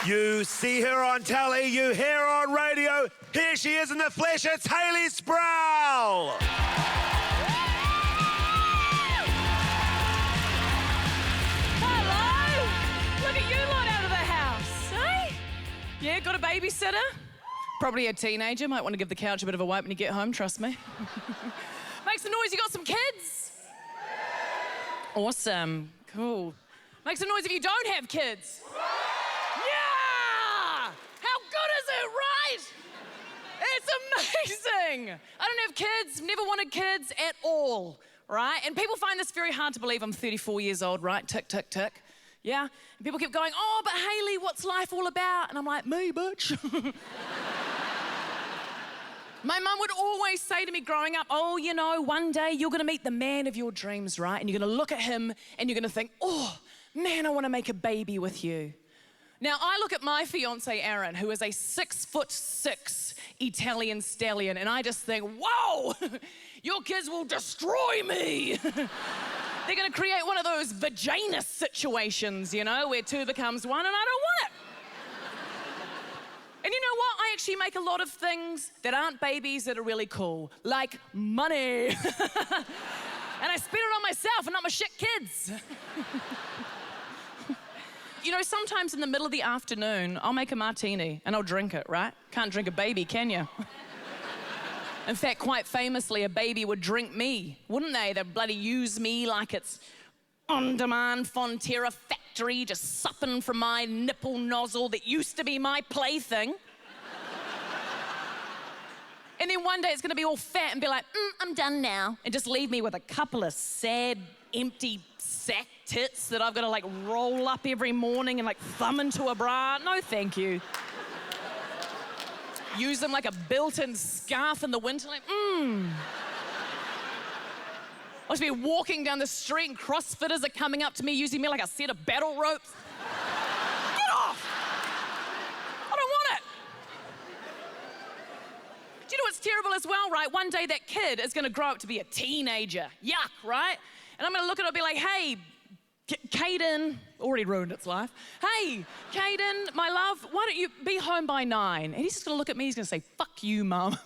You see her on telly, you hear her on radio. Here she is in the flesh, it's Hayley Sproull. Hello! Look at you lot out of the house, eh? Yeah, got a babysitter? Probably a teenager, might want to give the couch a bit of a wipe when you get home, trust me. Make some noise, you got some kids? Awesome, cool. Make some noise if you don't have kids. Yeah! How good is it, right? It's amazing. I don't have kids, never wanted kids at all, right? And people find this very hard to believe. I'm 34 years old, right? Tick, tick, tick. Yeah? And people keep going, oh, but Hayley, what's life all about? And I'm like, me, bitch. My mum would always say to me growing up, oh, you know, one day you're gonna meet the man of your dreams, right? And you're gonna look at him and you're gonna think, oh, man, I wanna make a baby with you. Now, I look at my fiance, Aaron, who is a 6'6" Italian stallion, and I just think, whoa, your kids will destroy me. They're gonna create one of those vagina situations, you know, where two becomes one, and I don't want it. And you know what? I actually make a lot of things that aren't babies that are really cool, like money. And I spend it on myself and not my shit kids. You know, sometimes in the middle of the afternoon, I'll make a martini and I'll drink it, right? Can't drink a baby, can you? In fact, quite famously, a baby would drink me, wouldn't they? They'd bloody use me like it's on-demand Fonterra factory, just supping from my nipple nozzle that used to be my plaything. And then one day it's gonna be all fat and be like, I'm done now, and just leave me with a couple of sad, empty sack tits that I've gotta like roll up every morning and like thumb into a bra. No, thank you. Use them like a built-in scarf in the winter, like, I'll just be walking down the street and CrossFitters are coming up to me using me like a set of battle ropes. Get off! I don't want it. Do you know what's terrible as well, right? One day that kid is gonna grow up to be a teenager. Yuck, right? And I'm gonna look at it and be like, hey, Caden, already ruined its life. Hey, Caden, my love, why don't you be home by 9? And he's just gonna look at me, he's gonna say, fuck you, Mum.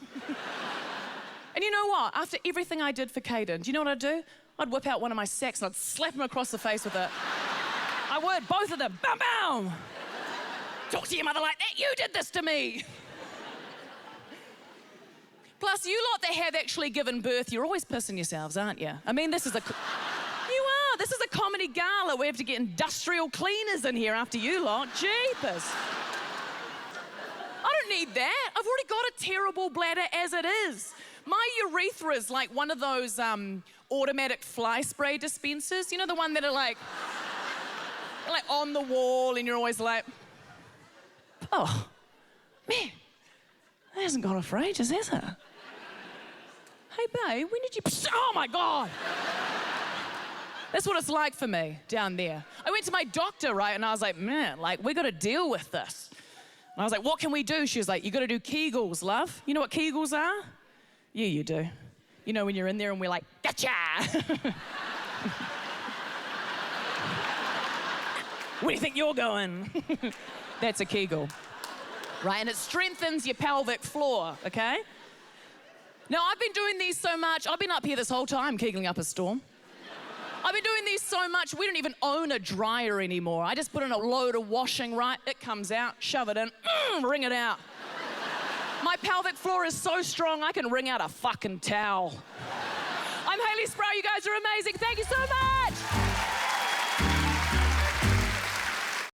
And you know what? After everything I did for Caden, do you know what I'd do? I'd whip out one of my sacks and I'd slap him across the face with it. I would, both of them, bam, bam. Talk to your mother like that, you did this to me. Plus, you lot that have actually given birth, you're always pissing yourselves, aren't you? I mean, this is a comedy gala. We have to get industrial cleaners in here after you lot. Jeepers. I don't need that. I've already got a terrible bladder as it is. My urethra's like one of those automatic fly spray dispensers. You know, the one that are like on the wall and you're always like, oh, man, that hasn't gone off for ages, has it? Hey, babe, when did you... Oh, my God. That's what it's like for me down there. I went to my doctor, right, and I was like, man, like, we got to deal with this. And I was like, what can we do? She was like, you got to do Kegels, love. You know what Kegels are? Yeah, you do. You know when you're in there and we're like, gotcha! Where do you think you're going? That's a Kegel, right? And it strengthens your pelvic floor, okay? Now, I've been doing these so much, I've been up here this whole time kegling up a storm. I've been doing these so much, we don't even own a dryer anymore. I just put in a load of washing, right? It comes out, shove it in, wring it out. My pelvic floor is so strong, I can wring out a fucking towel. I'm Hayley Sproull, you guys are amazing. Thank you so much.